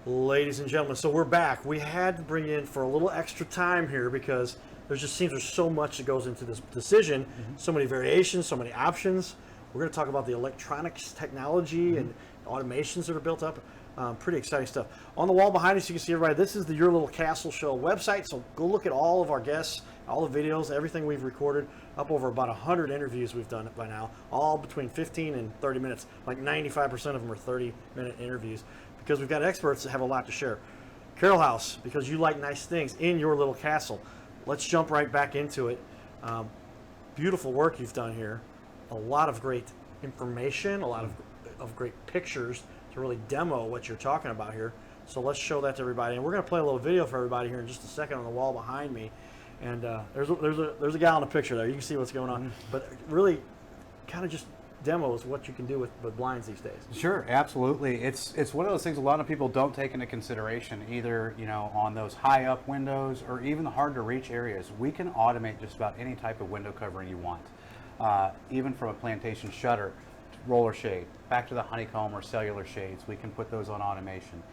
Ladies and gentlemen, so we're back. We had to bring in for a little extra time here because there's so much that goes into this decision, so many variations, so many options. We're going to talk about the electronics technology and automations that are built up. Pretty exciting stuff. On the wall behind us, you can see everybody, this is the Your Little Castle Show website, so go look at all of our guests, all the videos, everything we've recorded, up over about 100 interviews we've done by now, all between 15 and 30 minutes. Like 95% of them are 30-minute interviews, because we've got experts that have a lot to share. Carol House, because you like nice things in your little castle. Let's jump right back into it. Beautiful work you've done here. A lot of great information, a lot of great pictures to really demo what you're talking about here. So let's show that to everybody. And we're going to play a little video for everybody here in just a second on the wall behind me. And there's a guy in the picture there. You can see what's going on. But really kind of just demos what you can do with blinds these days. Sure, absolutely. It's one of those things a lot of people don't take into consideration, either on those high up windows or even the hard to reach areas. We can automate just about any type of window covering you want, even from a plantation shutter, roller shade, back to the honeycomb or cellular shades. We can put those on automation,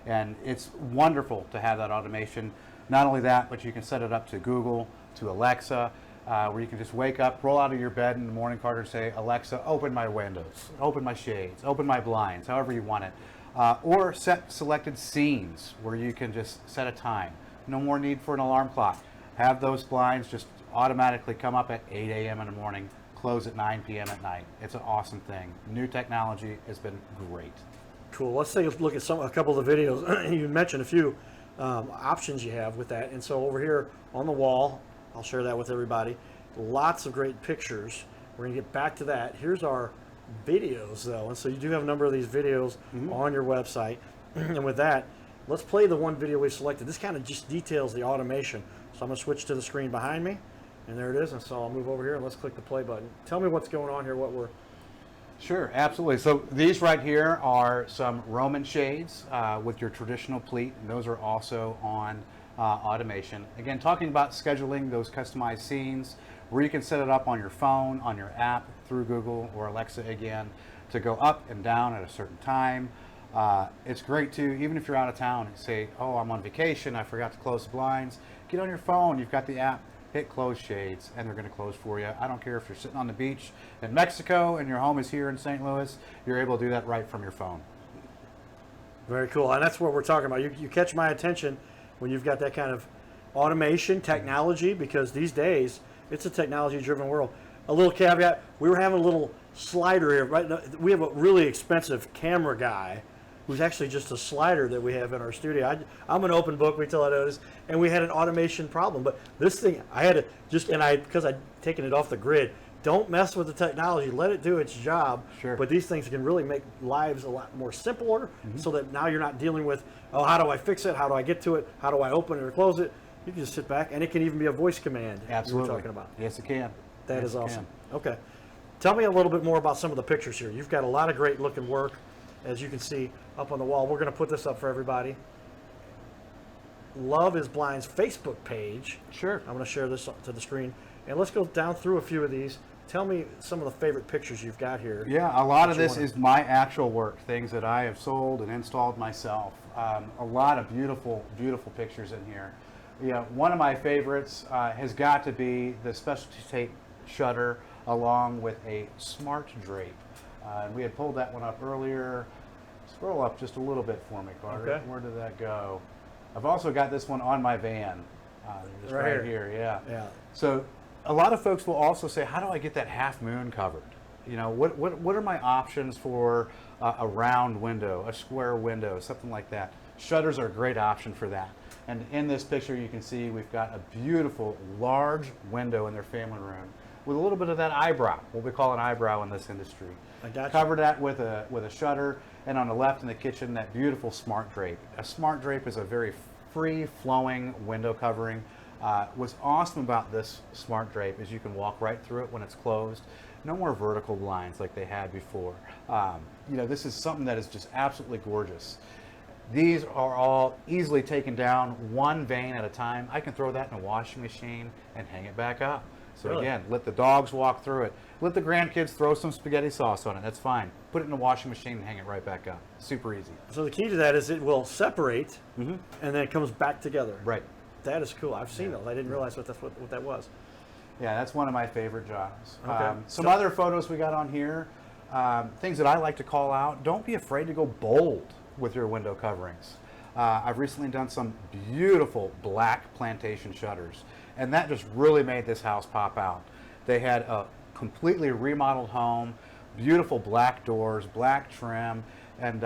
and it's wonderful to have that automation. Not only that, but you can set it up to Google, to Alexa, where you can just wake up, roll out of your bed in the morning, Carter, and say, Alexa, open my windows, open my shades, open my blinds, however you want it. Or set selected scenes where you can just set a time. No more need for an alarm clock. Have those blinds just automatically come up at 8 a.m. in the morning, close at 9 p.m. at night. It's an awesome thing. New technology has been great. Cool. Let's take a look at a couple of the videos. You mentioned a few options you have with that. And so over here on the wall, I'll share that with everybody. Lots of great pictures. We're going to get back to that. Here's our videos, though. And so you do have a number of these videos on your website. And with that, let's play the one video we selected. This kind of just details the automation. So I'm going to switch to the screen behind me. And there it is. And so I'll move over here and let's click the play button. Tell me what's going on here, what we're... Sure, absolutely. So these right here are some Roman shades with your traditional pleat. And those are also on automation. Again, talking about scheduling those customized scenes where you can set it up on your phone, on your app, through Google or Alexa again, to go up and down at a certain time. It's great too, even if you're out of town and say, oh, I'm on vacation, I forgot to close the blinds. Get on your phone, you've got the app, hit close shades, and they're going to close for you. I don't care if you're sitting on the beach in Mexico and your home is here in St. Louis, you're able to do that right from your phone. Very cool. And that's what we're talking about. You catch my attention when you've got that kind of automation technology, because these days it's a technology-driven world. A little caveat, we were having a little slider here. Right now, we have a really expensive camera guy who's actually just a slider that we have in our studio. I'm an open book, until I noticed, and we had an automation problem. But this thing, I had to just, because I'd taken it off the grid, don't mess with the technology, let it do its job. Sure. But these things can really make lives a lot more simpler, so that now you're not dealing with, oh, how do I fix it? How do I get to it? How do I open it or close it? You can just sit back, and it can even be a voice command. Absolutely. You were talking about. Yes, it can. That is awesome. Okay. Tell me a little bit more about some of the pictures here. You've got a lot of great looking work, as you can see up on the wall. We're going to put this up for everybody. Love is Blind's Facebook page. Sure. I'm going to share this to the screen. And let's go down through a few of these. Tell me some of the favorite pictures you've got here. Yeah, a lot of this is my actual work, things that I have sold and installed myself. A lot of beautiful, beautiful pictures in here. Yeah, one of my favorites has got to be the specialty tape shutter along with a smart drape. We had pulled that one up earlier. Scroll up just a little bit for me, Carter. Okay. Where did that go? I've also got this one on my van. Just right here, yeah. Yeah. So a lot of folks will also say, how do I get that half moon covered? What are my options for a round window, a square window, something like that? Shutters are a great option for that. And in this picture, you can see we've got a beautiful, large window in their family room with a little bit of that eyebrow, what we call an eyebrow in this industry. I got you. Cover that with a shutter, and on the left in the kitchen, that beautiful smart drape. A smart drape is a very free-flowing window covering. What's awesome about this smart drape is you can walk right through it when it's closed. No more vertical blinds like they had before. This is something that is just absolutely gorgeous. These are all easily taken down one vein at a time. I can throw that in a washing machine and hang it back up. So Really? again, let the dogs walk through it. Let the grandkids throw some spaghetti sauce on it. That's fine. Put it in the washing machine and hang it right back up. Super easy. So the key to that is it will separate, and then it comes back together. Right. That is cool. I've seen those. I didn't realize what that was. Yeah, that's one of my favorite jobs. Okay. Some other photos we got on here, things that I like to call out. Don't be afraid to go bold with your window coverings. I've recently done some beautiful black plantation shutters, and that just really made this house pop out. They had a completely remodeled home, beautiful black doors, black trim, and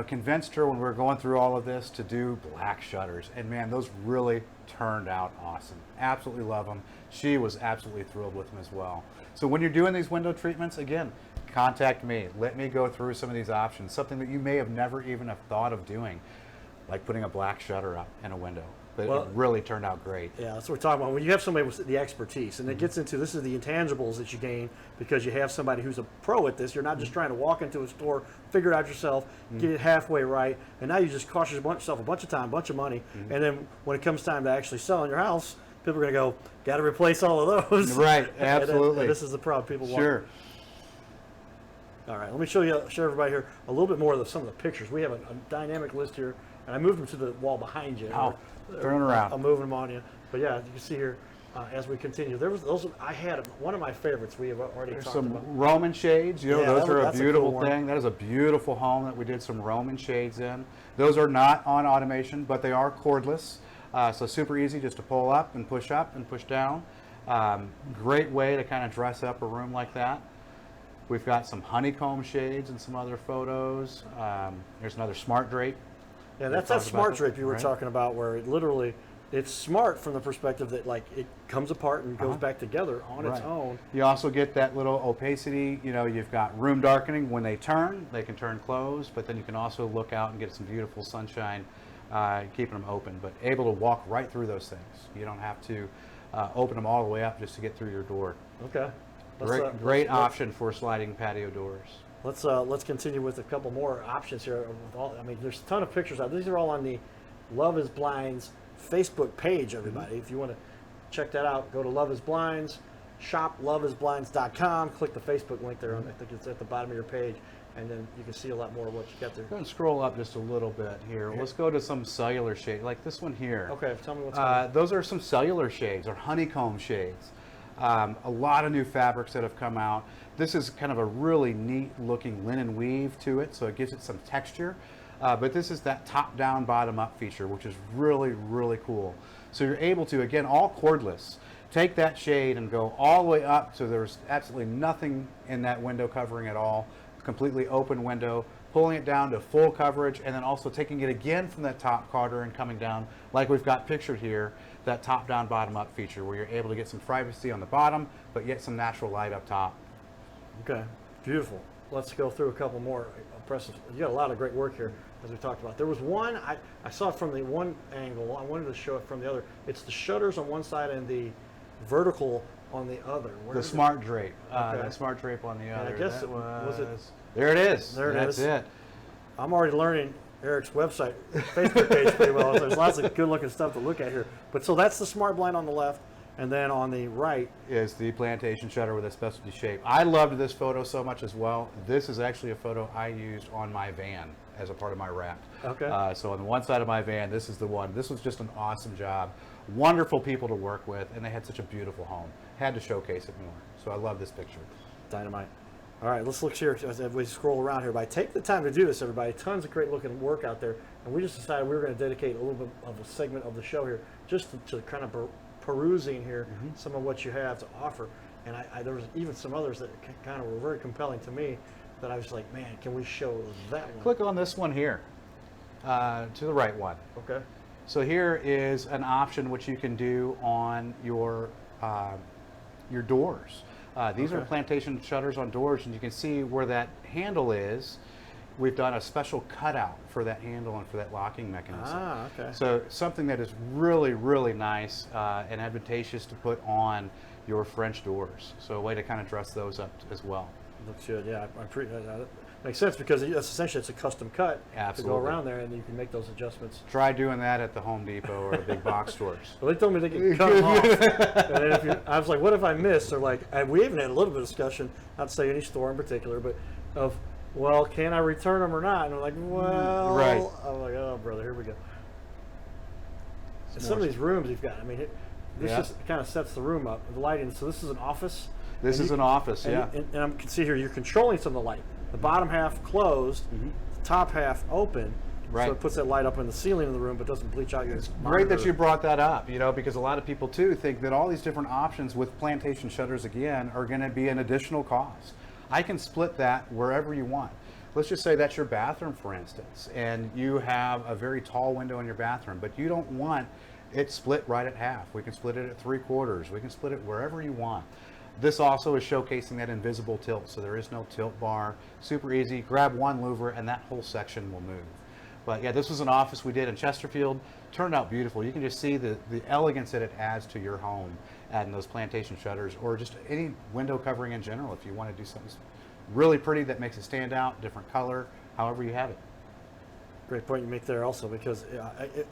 convinced her when we were going through all of this to do black shutters. And man, those really turned out awesome. Absolutely love them. She was absolutely thrilled with them as well. So when you're doing these window treatments, again, contact me. Let me go through some of these options, something that you may have never even have thought of doing, like putting a black shutter up in a window. But it really turned out great. Yeah, that's what we're talking about. When you have somebody with the expertise, and it gets into, this is the intangibles that you gain because you have somebody who's a pro at this. You're not just trying to walk into a store, figure it out yourself, get it halfway right, and now you just cost yourself a bunch of time, a bunch of money, and then when it comes time to actually selling your house, people are going to go, got to replace all of those. Right, absolutely. And this is the problem people want. Sure. All right, let me show everybody here a little bit more of some of the pictures. We have a dynamic list here, and I moved them to the wall behind you. Oh, turn around. I'm moving them on you. But yeah, you can see here as we continue. There was those. I had one of my favorites. We have already There's talked some about. Roman shades. You know, Yeah, those are a that's a beautiful cool one. thing. That is a beautiful home that we did some Roman shades in. Those are not on automation, but they are cordless. So super easy just to pull up and push down. Great way to kind of dress up a room like that. We've got some honeycomb shades and some other photos. There's another smart drape. Yeah, that's that smart drape you were talking about, where it literally, it's smart from the perspective that like it comes apart and goes back together on its own. You also get that little opacity. You know, you've got room darkening. When they can turn closed, but then you can also look out and get some beautiful sunshine, keeping them open, but able to walk right through those things. You don't have to open them all the way up just to get through your door. Okay. Great option for sliding patio doors. Let's continue with a couple more options here. There's a ton of pictures out. These are all on the Love is Blinds Facebook page, everybody. If you want to check that out, go to Love is Blinds, shop loveisblinds.com, click the Facebook link there. I think it's at the bottom of your page, and then you can see a lot more of what you got there. Go and scroll up just a little bit here. Let's go to some cellular shade, like this one here. Okay, tell me what's going on. Those are some cellular shades or honeycomb shades. A lot of new fabrics that have come out. This is kind of a really neat looking linen weave to it, so it gives it some texture. But this is that top down, bottom up feature, which is really, really cool. So you're able to, again, all cordless, take that shade and go all the way up so there's absolutely nothing in that window covering at all. Completely open window, pulling it down to full coverage, and then also taking it again from that top corner and coming down like we've got pictured here, that top down, bottom up feature where you're able to get some privacy on the bottom, but yet some natural light up top. Okay, beautiful. Let's go through a couple more impressive. You got a lot of great work here, as we talked about. There was one, I saw it from the one angle. I wanted to show it from the other. It's the shutters on one side and the vertical on the other. The smart drape. That smart drape on the other. I guess was it? There it is. There it That's is. it. I'm already learning Eric's website, Facebook page pretty well. There's lots of good looking stuff to look at here. But so that's the smart blind on the left, and then on the right is the plantation shutter with a specialty shape. I loved this photo so much as well. This is actually a photo I used on my van as a part of my wrap. Okay. So on the one side of my van, this is the one. This was just an awesome job. Wonderful people to work with, and they had such a beautiful home. Had to showcase it more. So I love this picture. Dynamite. All right, let's look here as we scroll around here. But take the time to do this, everybody. Tons of great looking work out there. And we just decided we were going to dedicate a little bit of a segment of the show here just to kind of perusing here some of what you have to offer. And there was even some others that kind of were very compelling to me that I was like, man, can we show that one? Click on this one here, to the right one. Okay. So here is an option which you can do on your doors. These are plantation shutters on doors, and you can see where that handle is. We've done a special cutout for that handle and for that locking mechanism. Ah, okay. So something that is really, really nice and advantageous to put on your French doors. So a way to kind of dress those up as well. Looks good, yeah. Makes sense because essentially it's a custom cut Absolutely. to go around there, and you can make those adjustments. Try doing that at the Home Depot or the big box stores. Well, they told me they could cut them off. And then I was like, what if I missed? They're like, and we even had a little bit of discussion, not to say any store in particular, but of, well, can I return them or not? And I'm like, well, Right. I'm like, oh, brother, here we go. And some of these rooms you've got, I mean, this just kind of sets the room up, the lighting. So this is an office. This is an office, yeah. And I can see here, you're controlling some of the light. The bottom half closed, the top half open. Right. So it puts that light up in the ceiling of the room, but doesn't bleach out your Great monitor. that you brought that up, because a lot of people too think that all these different options with plantation shutters again are going to be an additional cost. I can split that wherever you want. Let's just say that's your bathroom, for instance, and you have a very tall window in your bathroom, but you don't want it split right at half. We can split it at 3/4. We can split it wherever you want. This also is showcasing that invisible tilt, so there is no tilt bar. Super easy. Grab one louver and that whole section will move. But yeah, this was an office we did in Chesterfield. Turned out beautiful. You can just see the elegance that it adds to your home, adding those plantation shutters or just any window covering in general if you want to do something really pretty that makes it stand out, different color, however you have it. Great point you make there also, because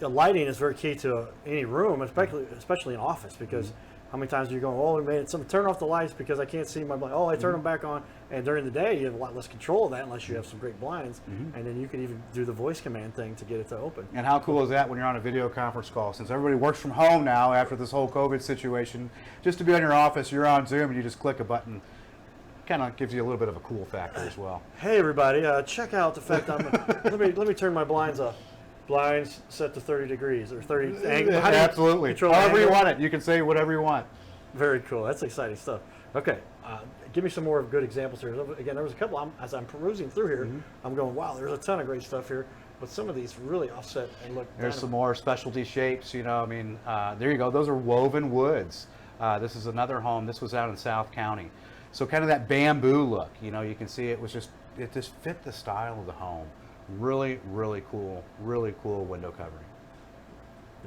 the lighting is very key to any room, especially an office, because how many times are you going, oh, we made it, turn off the lights because I can't see my blind. Oh, I turn them back on. And during the day, you have a lot less control of that unless you have some great blinds. And then you can even do the voice command thing to get it to open. And how cool is that when you're on a video conference call? Since everybody works from home now after this whole COVID situation, just to be in your office, you're on Zoom and you just click a button. Kind of gives you a little bit of a cool factor as well. Hey everybody, check out the fact let me turn my blinds off. Blinds set to 30 degrees or 30 angle. Absolutely. Control however angle? you want it. You can say whatever you want. Very cool. That's exciting stuff. Okay, give me some more good examples here. Again, there was a couple. As I'm perusing through here, I'm going, wow, there's a ton of great stuff here. But some of these really offset and look. There's some more specialty shapes. There you go. Those are woven woods. This is another home. This was out in South County. So kind of that bamboo look. You can see it just fit the style of the home. Really, really cool window covering.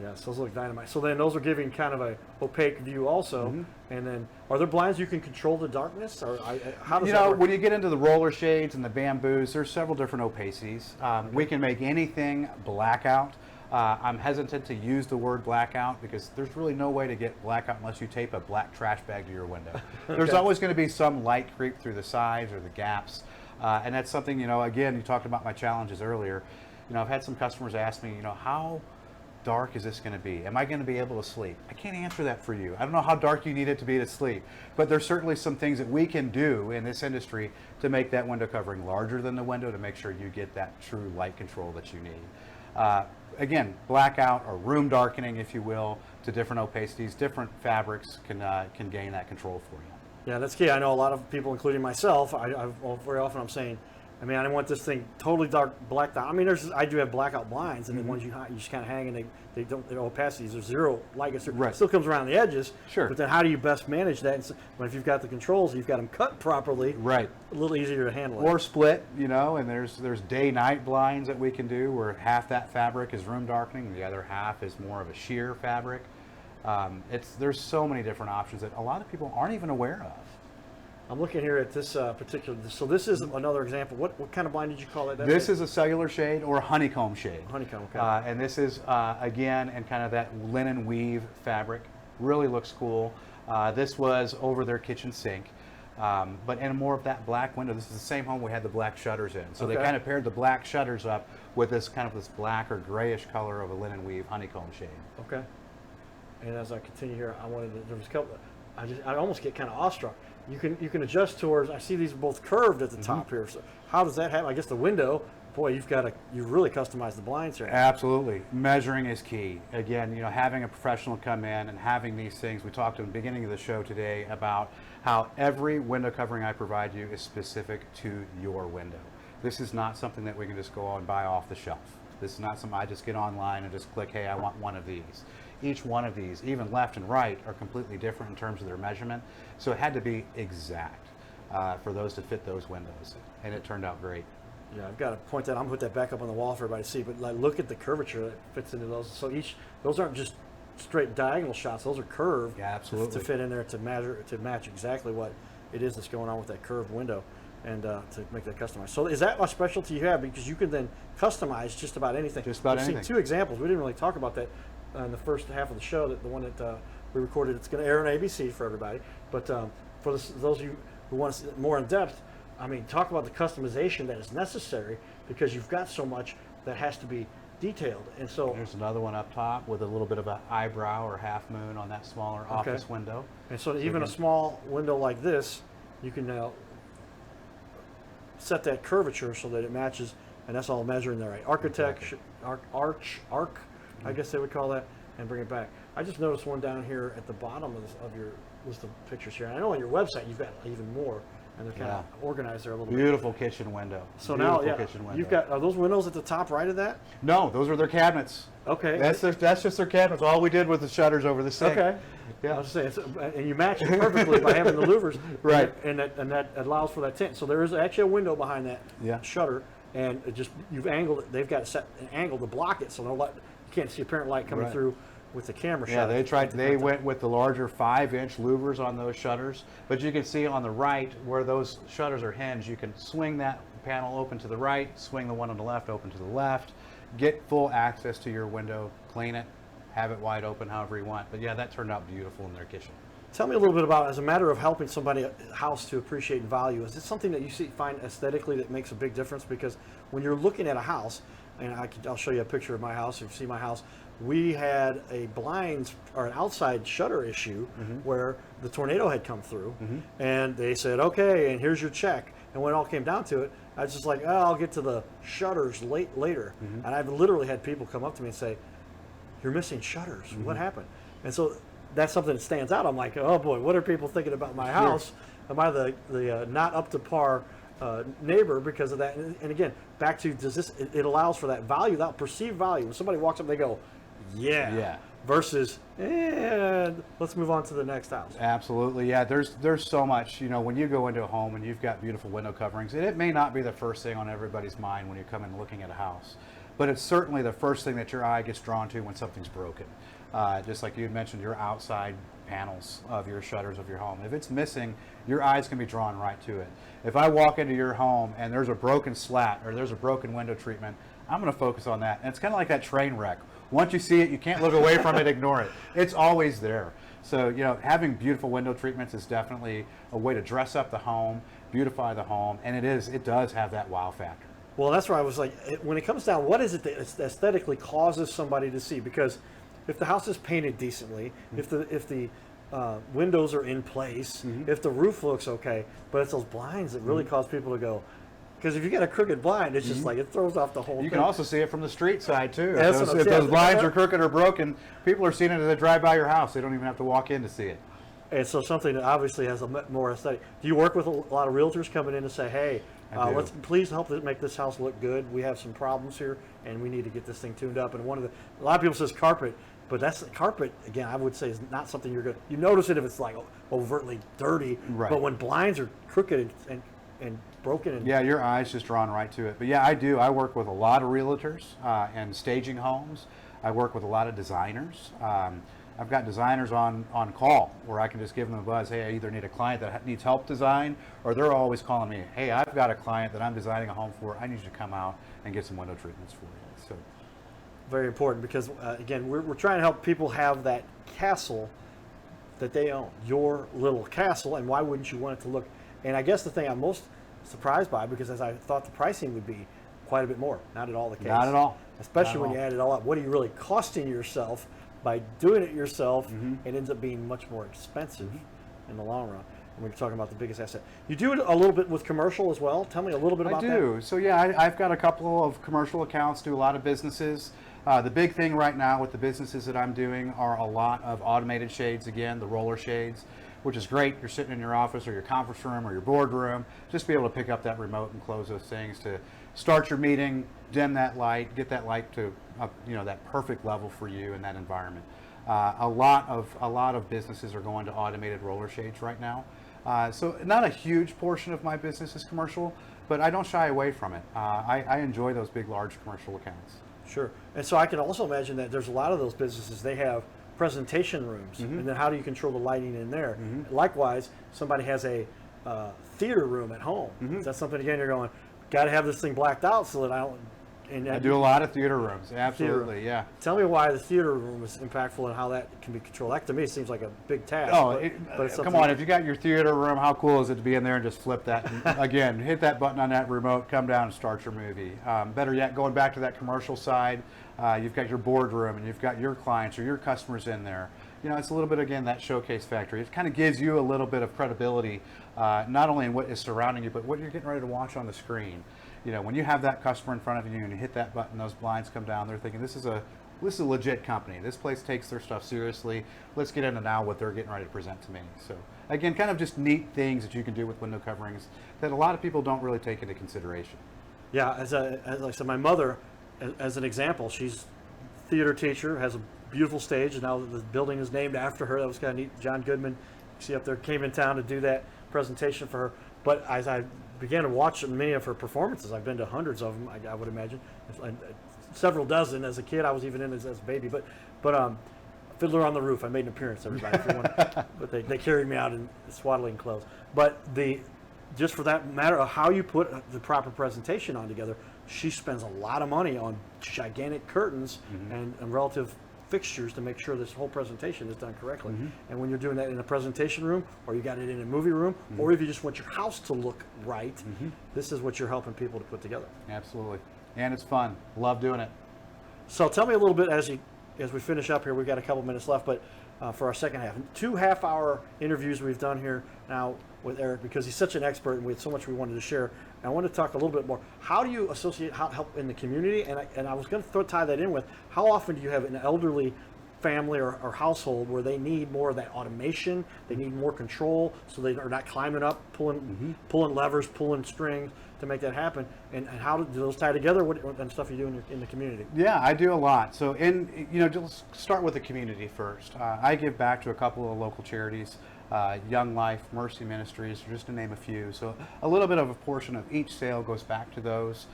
Yes, those look dynamite. So then those are giving kind of a opaque view also. And then are there blinds you can control the darkness, or how does that work? When you get into the roller shades and the bamboos, there's several different opacities. We can make anything blackout. I'm hesitant to use the word blackout because there's really no way to get blackout unless you tape a black trash bag to your window. There's always going to be some light creep through the sides or the gaps. And that's something, again, you talked about my challenges earlier. I've had some customers ask me, how dark is this going to be? Am I going to be able to sleep? I can't answer that for you. I don't know how dark you need it to be to sleep, but there's certainly some things that we can do in this industry to make that window covering larger than the window to make sure you get that true light control that you need. Again, blackout or room darkening, if you will, to different opacities, different fabrics can gain that control for you. Yeah, that's key. I know a lot of people, including myself, very often I'm saying, I don't want this thing totally dark, blacked out. I do have blackout blinds, and the ones you just kind of hang, and their opacities, there's zero light gets through. Right. It still comes around the edges. Sure. But then how do you best manage that? And so, if you've got the controls, you've got them cut properly. Right. A little easier to handle. Or split, and there's day-night blinds that we can do where half that fabric is room darkening, the other half is more of a sheer fabric. There's so many different options that a lot of people aren't even aware of. I'm looking here at this particular. So this is another example. What kind of blind did you call it? This is a cellular shade or a honeycomb shade. Honeycomb. Okay. And this is again in kind of that linen weave fabric. Really looks cool. This was over their kitchen sink, but in more of that black window. This is the same home we had the black shutters in. So they kind of paired the black shutters up with this black or grayish color of a linen weave honeycomb shade. Okay. And as I continue here, there was a couple. I almost get kind of awestruck. You can adjust towards. I see these are both curved at the top here. So how does that happen? I guess the window. Boy, you really customize the blinds here. Absolutely, measuring is key. Again, having a professional come in and having these things. We talked in the beginning of the show today about how every window covering I provide you is specific to your window. This is not something that we can just go and buy off the shelf. This is not something I just get online and just click, hey, I want one of these. Each one of these, even left and right, are completely different in terms of their measurement. So it had to be exact for those to fit those windows, and it turned out great. Yeah, I've got to point that. I'm gonna put that back up on the wall for everybody to see. But look at the curvature that fits into those. So those aren't just straight diagonal shots. Those are curved. Yeah, absolutely. To fit in there to match exactly what it is that's going on with that curved window. and to make that customized. So is that a specialty you have? Because you can then customize just about anything. Just about We've anything. seen two examples. We didn't really talk about that in the first half of the show. That the one that we recorded, it's going to air on ABC for everybody. But for those of you who want to see it more in depth, I mean, talk about the customization that is necessary because you've got so much that has to be detailed. And so There's another one up top with a little bit of an eyebrow or half moon on that smaller office window. And so even a small window like this, you can now set that curvature so that it matches, and that's all measuring the right arc, I guess they would call that, and bring it back. I just noticed one down here at the bottom of your list of pictures here. And I know on your website you've got even more, and they're kind of organized there a little bit. Beautiful kitchen window. So Beautiful now, kitchen window. you've got, are those windows at the top right of that? No, those are their cabinets. Okay. That's just their cabinets. All we did was the shutters over the sink. Okay. Yeah. I was saying, and you match it perfectly by having the louvers, Right. And that allows for that tint. So there is actually a window behind that shutter, and it just you've angled it. They've got it set an angle to block it, so no light, you can't see apparent light coming through with the camera Yeah, shot. they went with the larger 5-inch louvers on those shutters, but you can see on the right where those shutters are hinged, you can swing that panel open to the right, swing the one on the left open to the left, get full access to your window, clean it, have it wide open however you want. But yeah, that turned out beautiful in their kitchen. Tell me a little bit about, as a matter of helping somebody house to appreciate value, is it something that you find aesthetically that makes a big difference? Because when you're looking at a house, and I'll show you a picture of my house, if you see my house, we had a blinds or an outside shutter issue where the tornado had come through, and they said, okay, and here's your check. And when it all came down to it, I was just like, oh, I'll get to the shutters later. And I've literally had people come up to me and say, you're missing shutters. What happened? And so that's something that stands out. I'm like, oh boy, what are people thinking about my house? Am I the not up to par neighbor because of that? And again, back to it allows for that value, that perceived value. When somebody walks up, they go, yeah. Versus, let's move on to the next house. Absolutely, yeah. There's so much. You know, when you go into a home and you've got beautiful window coverings, and it may not be the first thing on everybody's mind when you come in looking at a house, but it's certainly the first thing that your eye gets drawn to when something's broken. Just like you had mentioned, your outside panels of your shutters of your home. If it's missing, your eyes can be drawn right to it. If I walk into your home and there's a broken slat or there's a broken window treatment, I'm going to focus on that. And it's kind of like that train wreck. Once you see it, you can't look away from it, ignore it. It's always there. So, you know, having beautiful window treatments is definitely a way to dress up the home, beautify the home, and it does have that wow factor. Well, that's where I was like, when it comes down, what is it that aesthetically causes somebody to see? Because if the house is painted decently, if the windows are in place, if the roof looks okay, but it's those blinds that really cause people to go. Because if you get a crooked blind, it's just like it throws off the whole thing. You can also see it from the street side too. Yeah, If those blinds are crooked or broken, people are seeing it as they drive by your house. They don't even have to walk in to see it. And so something that obviously has a more aesthetic. Do you work with a lot of realtors coming in and say, hey, let's please help make this house look good. We have some problems here, and we need to get this thing tuned up. And a lot of people says carpet, but that's carpet again. I would say is not something you're good. You notice it if it's like overtly dirty, but when blinds are crooked and broken, and yeah, your eyes just drawn right to it. But yeah, I do. I work with a lot of realtors and staging homes. I work with a lot of designers. I've got designers on call where I can just give them a buzz. Hey, I either need a client that needs help design, or they're always calling me. Hey, I've got a client that I'm designing a home for. I need you to come out and get some window treatments for you. So very important because again, we're trying to help people have that castle that they own, your little castle, and why wouldn't you want it to look? And I guess the thing I'm most surprised by, because as I thought the pricing would be quite a bit more, not at all the case. Not at all. Especially when you add it all up. What are you really costing yourself by doing it yourself? It ends up being much more expensive in the long run. And we're talking about the biggest asset. You do it a little bit with commercial as well. Tell me a little bit about that. I do. So yeah, I've got a couple of commercial accounts, do a lot of businesses. The big thing right now with the businesses that I'm doing are a lot of automated shades again, the roller shades, which is great. You're sitting in your office or your conference room or your boardroom, just be able to pick up that remote and close those things to start your meeting, dim that light, get that light to that perfect level for you in that environment. A lot of businesses are going to automated roller shades right now. So not a huge portion of my business is commercial, but I don't shy away from it. I enjoy those big, large commercial accounts. Sure. And so I can also imagine that there's a lot of those businesses, they have presentation rooms, and then how do you control the lighting in there? Likewise, somebody has a theater room at home. That's something, again, you're going, got to have this thing blacked out so that I don't. And I do a lot of theater rooms. Absolutely, yeah. Tell me why the theater room is impactful and how that can be controlled. That to me seems like a big task. Oh, but it's come on! If you got your theater room, how cool is it to be in there and just flip that? And, again, hit that button on that remote, come down and start your movie. Better yet, going back to that commercial side, you've got your boardroom and you've got your clients or your customers in there. You know, it's a little bit, again, that showcase factory. It kind of gives you a little bit of credibility, not only in what is surrounding you, but what you're getting ready to watch on the screen. You know, when you have that customer in front of you and you hit that button, those blinds come down, they're thinking, this is a legit company. This place takes their stuff seriously. Let's get into now what they're getting ready to present to me. So again, kind of just neat things that you can do with window coverings that a lot of people don't really take into consideration. Yeah, as I said, my mother, as an example, she's a theater teacher, has a beautiful stage, and now the building is named after her. That was kind of neat. John Goodman, you see up there, came in town to do that presentation for her. But as I began to watch many of her performances, I've been to hundreds of them, I would imagine, several dozen as a kid. I was even in as a baby. But Fiddler on the Roof, I made an appearance, everybody. If you want, but they carried me out in swaddling clothes. But just for that matter of how you put the proper presentation on together, she spends a lot of money on gigantic curtains and relative fixtures to make sure this whole presentation is done correctly. And when you're doing that in a presentation room, or you got it in a movie room, or if you just want your house to look right, this is what you're helping people to put together. Absolutely. And it's fun. Love doing it. So tell me a little bit as we finish up here. We've got a couple minutes left, but for our second half, 2 half-hour interviews we've done here now with Eric, because he's such an expert and we had so much we wanted to share. And I want to talk a little bit more. How do you associate help in the community? And I was going to tie that in with, how often do you have an elderly family or household where they need more of that automation, they need more control, so they are not climbing up, pulling levers, pulling strings to make that happen? And how do those tie together? What and stuff you do in the community? Yeah, I do a lot. So just start with the community first. I give back to a couple of local charities, Young Life, Mercy Ministries, just to name a few. So a little bit of a portion of each sale goes back to those.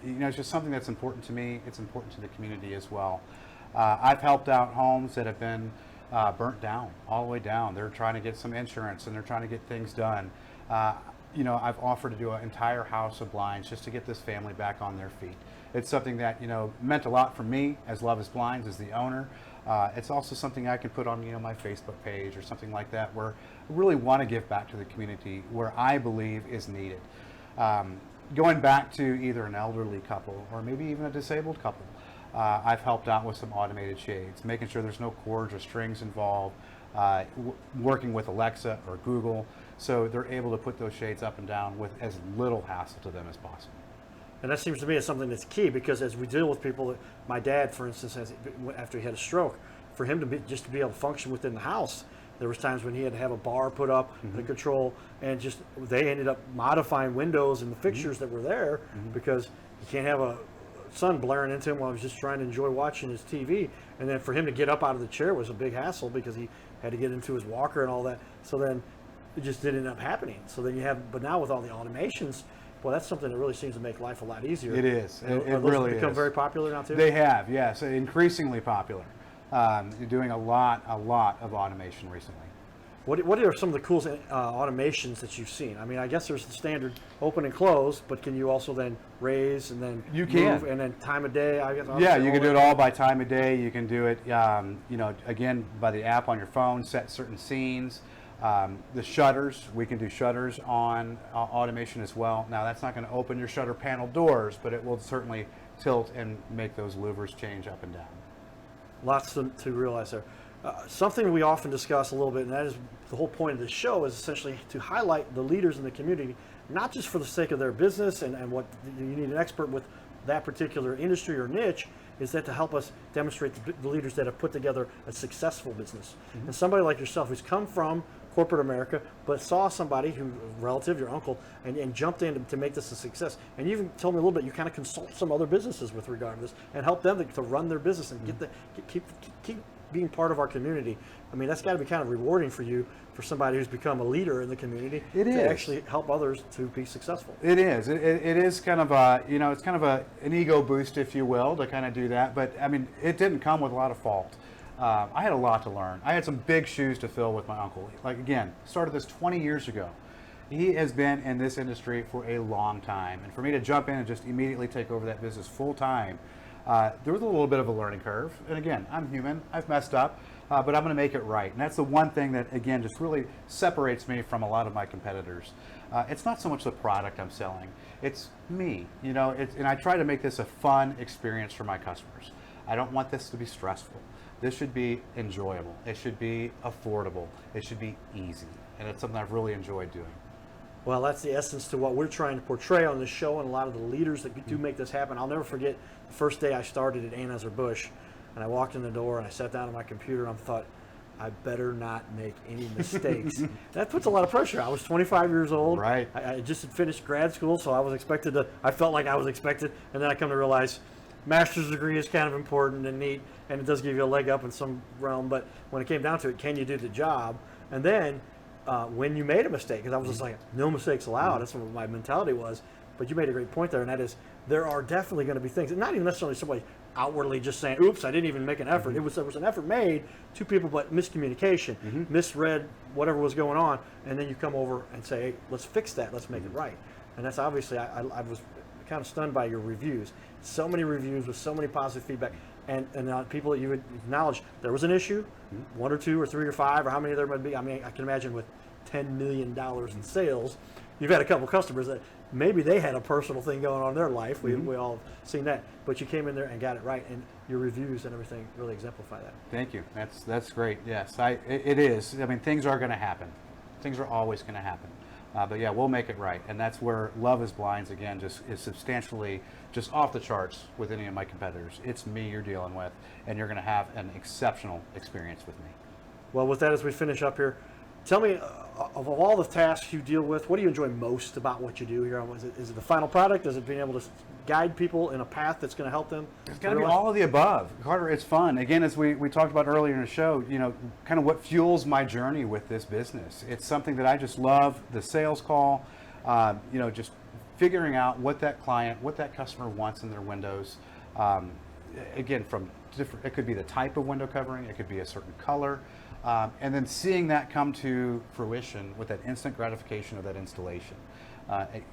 It's just something that's important to me. It's important to the community as well. I've helped out homes that have been burnt down, all the way down. They're trying to get some insurance and they're trying to get things done. I've offered to do an entire house of blinds just to get this family back on their feet. It's something that, meant a lot for me as Love is Blinds, as the owner. It's also something I can put on, my Facebook page or something like that, where I really want to give back to the community where I believe is needed. Going back to either an elderly couple or maybe even a disabled couple, I've helped out with some automated shades, making sure there's no cords or strings involved, working with Alexa or Google, so they're able to put those shades up and down with as little hassle to them as possible. And that seems to me as something that's key, because as we deal with people, my dad, for instance, after he had a stroke, for him to be able to function within the house, there was times when he had to have a bar put up to control, and just they ended up modifying windows and the fixtures that were there, because you can't have a son blaring into him while he's just trying to enjoy watching his TV. And then for him to get up out of the chair was a big hassle, because he had to get into his walker and all that. So then it just didn't end up happening. So then but now with all the automations, well, that's something that really seems to make life a lot easier. It is. It those really become is. very popular now too? They have, yes, increasingly popular. You're doing a lot of automation recently. What are some of the coolest automations that you've seen? I mean, I guess there's the standard open and close, but can you also then raise and then move and then time of day? I guess. Yeah, you can do it all by time of day. You can do it, again, by the app on your phone, set certain scenes. The shutters, we can do shutters on automation as well. Now, that's not going to open your shutter panel doors, but it will certainly tilt and make those louvers change up and down. Lots to realize there. Something we often discuss a little bit, and that is the whole point of this show, is essentially to highlight the leaders in the community, not just for the sake of their business and what you need an expert with that particular industry or niche, is that to help us demonstrate the leaders that have put together a successful business. And somebody like yourself who's come from corporate America, but saw somebody who, a relative, your uncle, and jumped in to make this a success. And you even told me a little bit, you kind of consult some other businesses with regard to this and help them to run their business and keep being part of our community. I mean, that's got to be kind of rewarding for you, for somebody who's become a leader in the community, to actually help others to be successful. It is. It is kind of it's kind of an ego boost, if you will, to kind of do that. But I mean, it didn't come with a lot of fault. I had a lot to learn. I had some big shoes to fill with my uncle. Like, again, started this 20 years ago. He has been in this industry for a long time, and for me to jump in and just immediately take over that business full time, there was a little bit of a learning curve. And again, I'm human, I've messed up, but I'm going to make it right. And that's the one thing that, again, just really separates me from a lot of my competitors. It's not so much the product I'm selling, it's me. You know, and I try to make this a fun experience for my customers. I don't want this to be stressful. This should be enjoyable. It should be affordable. It should be easy. And it's something I've really enjoyed doing. Well, that's the essence to what we're trying to portray on this show, and a lot of the leaders that do make this happen. I'll never forget the first day I started at Anheuser-Busch, and I walked in the door and I sat down at my computer and I thought, I better not make any mistakes. That puts a lot of pressure. I was 25 years old. Right. I just had finished grad school, so I felt like I was expected, and then I come to realize master's degree is kind of important and neat, and it does give you a leg up in some realm, but when it came down to it, can you do the job? And then when you made a mistake, because I was just like, no mistakes allowed, that's what my mentality was, but you made a great point there, and that is, there are definitely going to be things, and not even necessarily somebody outwardly just saying, oops, I didn't even make an effort. There was an effort made, two people, but miscommunication, misread whatever was going on, and then you come over and say, hey, let's fix that, let's make it right. And that's obviously, I was kind of stunned by your reviews. So many reviews with so many positive feedback, and people that you would acknowledge there was an issue, one or two or three or five, or how many there might be. I mean, I can imagine with $10 million in sales, you've had a couple customers that maybe they had a personal thing going on in their life. We all have seen that, but you came in there and got it right, and your reviews and everything really exemplify that. Thank you. That's great. Yes, it is. I mean, things are going to happen. Things are always going to happen. But yeah, we'll make it right, and that's where Love is Blinds again just is substantially just off the charts with any of my competitors. It's me you're dealing with, and you're going to have an exceptional experience with me. Well, with that, as we finish up here, tell me, of all the tasks you deal with, what do you enjoy most about what you do here? Is it the final product? Is it being able to guide people in a path that's going to help them? It's got to be all of the above. Carter, it's fun. Again, as we talked about earlier in the show, you know, kind of what fuels my journey with this business. It's something that I just love, the sales call, you know, just figuring out what that client, what that customer wants in their windows. Again, from different, it could be the type of window covering, it could be a certain color, and then seeing that come to fruition with that instant gratification of that installation.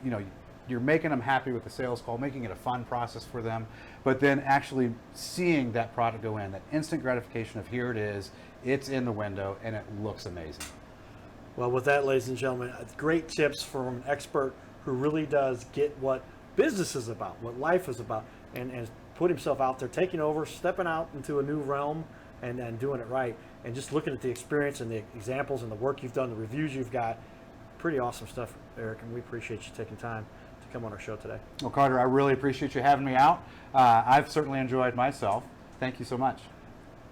You know, you're making them happy with the sales call, making it a fun process for them, but then actually seeing that product go in, that instant gratification of here it is, it's in the window, and it looks amazing. Well, with that, ladies and gentlemen, great tips from an expert who really does get what business is about, what life is about, and put himself out there, taking over, stepping out into a new realm, and doing it right. And just looking at the experience and the examples and the work you've done, the reviews you've got, pretty awesome stuff, Eric, and we appreciate you taking time to come on our show today. Well, Carter, I really appreciate you having me out. I've certainly enjoyed myself. Thank you so much.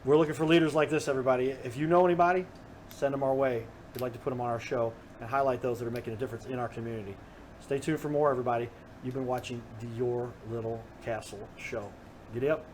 We're looking for leaders like this, everybody. If you know anybody, send them our way. We'd like to put them on our show and highlight those that are making a difference in our community. Stay tuned for more, everybody. You've been watching the Your Little Castle Show. Giddy up.